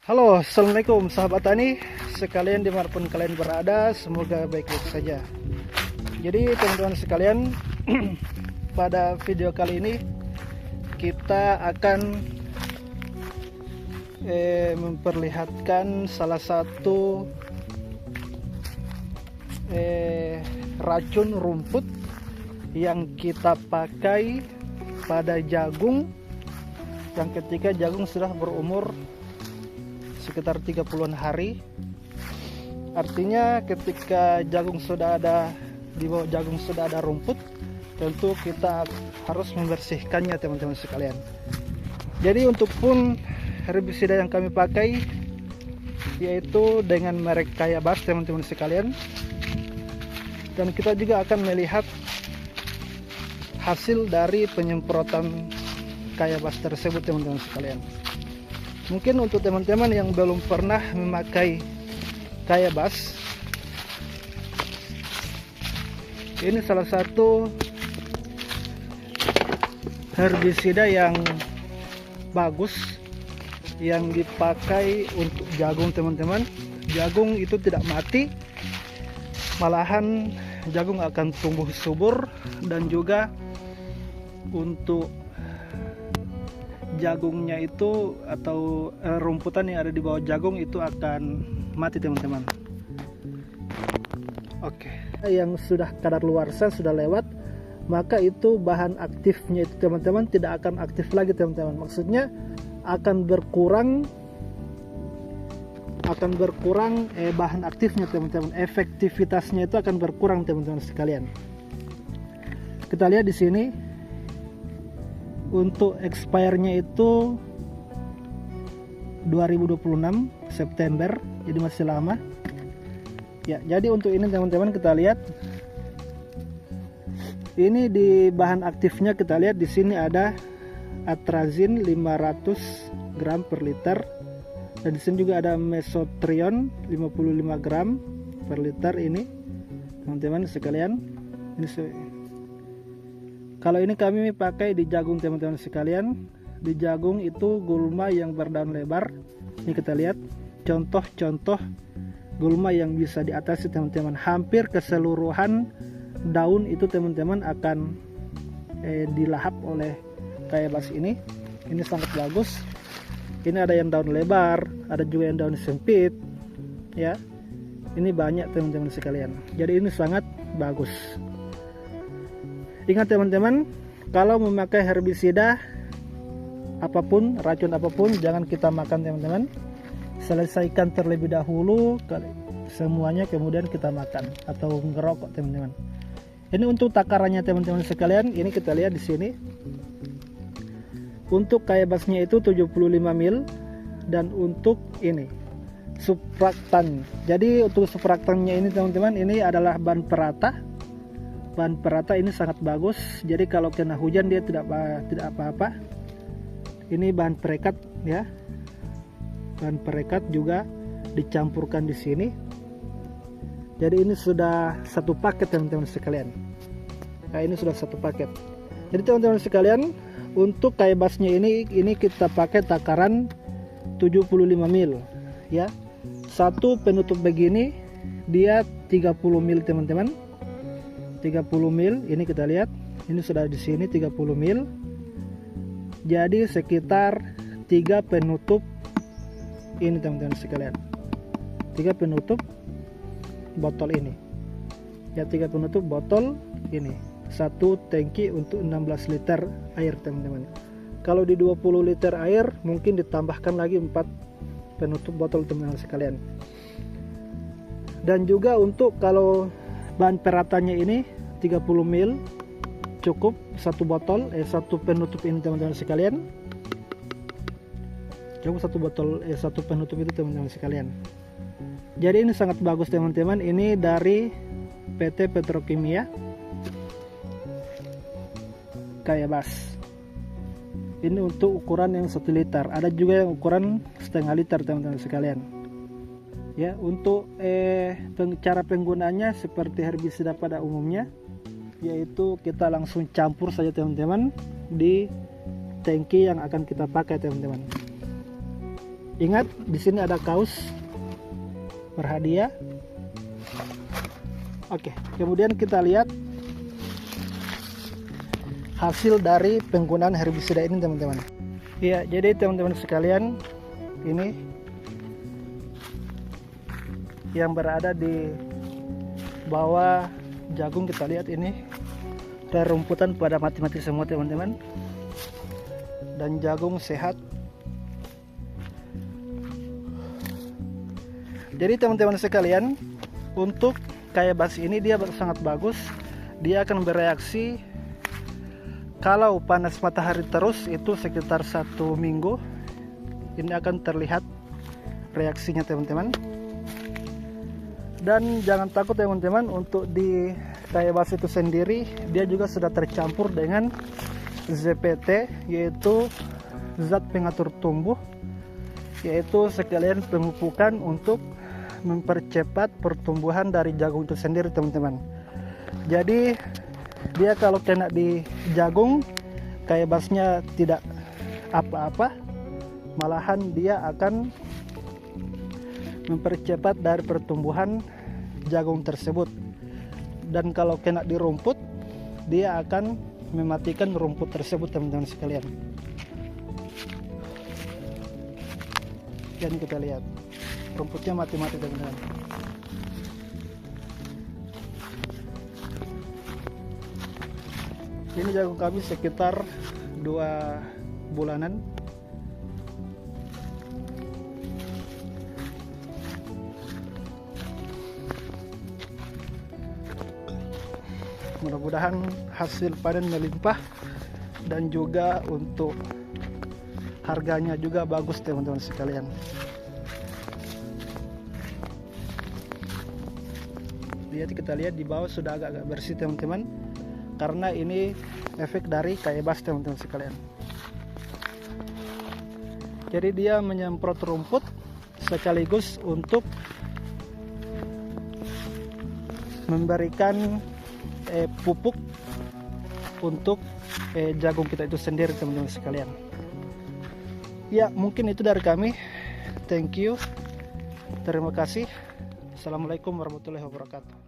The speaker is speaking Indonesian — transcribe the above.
Halo, assalamualaikum sahabat tani sekalian dimanapun kalian berada, semoga baik-baik saja. Jadi teman-teman sekalian, pada video kali ini kita akan memperlihatkan salah satu racun rumput yang kita pakai pada jagung yang ketika jagung sudah berumur sekitar 30-an hari. Artinya ketika jagung sudah ada, di bawah jagung sudah ada rumput, tentu kita harus membersihkannya teman-teman sekalian. Jadi untuk pun herbisida yang kami pakai yaitu dengan merek Kayabas teman-teman sekalian. Dan kita juga akan melihat hasil dari penyemprotan Kayabas tersebut teman-teman sekalian. Mungkin untuk teman-teman yang belum pernah memakai Kayabas, ini salah satu herbisida yang bagus yang dipakai untuk jagung teman-teman. Jagung itu tidak mati, malahan jagung akan tumbuh subur, dan juga untuk jagungnya itu atau rumputan yang ada di bawah jagung itu akan mati teman-teman. Oke, yang sudah kadaluarsa sudah lewat, maka itu bahan aktifnya itu teman-teman tidak akan aktif lagi teman-teman. Maksudnya akan berkurang bahan aktifnya teman-teman. Efektivitasnya itu akan berkurang teman-teman sekalian. Kita lihat di sini. Untuk expire-nya itu 2026 September, jadi masih lama. Ya, jadi untuk ini teman-teman kita lihat. Ini di bahan aktifnya kita lihat di sini ada atrazin 500 gram per liter. Dan di sini juga ada mesotrione 55 gram per liter ini. Teman-teman sekalian, ini kalau ini kami pakai di jagung teman-teman sekalian. Di jagung itu gulma yang berdaun lebar. Ini kita lihat contoh-contoh gulma yang bisa diatasi teman-teman. Hampir keseluruhan daun itu teman-teman akan dilahap oleh Kayabas ini. Ini sangat bagus. Ini ada yang daun lebar, ada juga yang daun sempit. Ya, ini banyak teman-teman sekalian. Jadi ini sangat bagus. Ingat teman-teman, kalau memakai herbisida apapun, racun apapun, jangan kita makan teman-teman. Selesaikan terlebih dahulu semuanya, kemudian kita makan atau ngerokok teman-teman. Ini untuk takarannya teman-teman sekalian. Ini kita lihat di sini. Untuk Kayabasnya itu 75 ml, dan untuk ini supraktan. Jadi untuk supraktannya ini teman-teman, ini adalah bahan perata. Bahan perata ini sangat bagus. Jadi kalau kena hujan dia tidak apa-apa. Ini bahan perekat ya. Bahan perekat juga dicampurkan di sini. Jadi ini sudah satu paket teman-teman sekalian. Nah, ini sudah satu paket. Jadi teman-teman sekalian, untuk Kayabasnya ini kita pakai takaran 75 ml ya. Satu penutup begini dia 30 ml teman-teman. 30 ml, ini kita lihat, ini sudah di sini 30 ml. Jadi sekitar 3 penutup ini teman-teman sekalian. 3 penutup botol ini. Ya, 3 penutup botol ini. Satu tangki untuk 16 liter air teman-teman. Kalau di 20 liter air mungkin ditambahkan lagi 4 penutup botol teman-teman sekalian. Dan juga untuk kalau bahan peratanya ini 30 ml cukup satu botol, satu penutup ini teman-teman sekalian. Cukup satu botol, satu penutup itu teman-teman sekalian. Jadi ini sangat bagus teman-teman. Ini dari PT Petrokimia Kayabas. Ini untuk ukuran yang 1 liter. Ada juga yang ukuran setengah liter teman-teman sekalian. Ya, untuk cara penggunaannya seperti herbisida pada umumnya, yaitu kita langsung campur saja teman-teman di tangki yang akan kita pakai teman-teman. Ingat, di sini ada kaos berhadiah. Oke, kemudian kita lihat hasil dari penggunaan herbisida ini teman-teman. Ya, jadi teman-teman sekalian, ini yang berada di bawah jagung, kita lihat ini rerumputan pada mati-mati semua teman-teman, dan jagung sehat. Jadi teman-teman sekalian, untuk kayak basi ini dia sangat bagus. Dia akan bereaksi kalau panas matahari terus itu sekitar 1 minggu. Ini akan terlihat reaksinya teman-teman. Dan jangan takut teman-teman, untuk di kayak basi itu sendiri dia juga sudah tercampur dengan ZPT, yaitu zat pengatur tumbuh, yaitu sekalian pemupukan untuk mempercepat pertumbuhan dari jagung itu sendiri teman-teman. Jadi dia kalau kena di jagung, kayak basnya tidak apa-apa, malahan dia akan mempercepat dari pertumbuhan jagung tersebut. Dan kalau kena di rumput, dia akan mematikan rumput tersebut teman-teman sekalian. Dan kita lihat rumputnya mati-mati teman-teman. Ini jagung kami sekitar 2 bulanan. Mudah-mudahan hasil panen melimpah, dan juga untuk harganya juga bagus teman-teman sekalian. Kita lihat di bawah sudah agak-agak bersih teman-teman, karena ini efek dari kayak bas teman-teman sekalian. Jadi dia menyemprot rumput sekaligus untuk memberikan pupuk untuk jagung kita itu sendiri teman-teman sekalian. Ya, mungkin itu dari kami. Thank you, terima kasih. Assalamualaikum warahmatullahi wabarakatuh.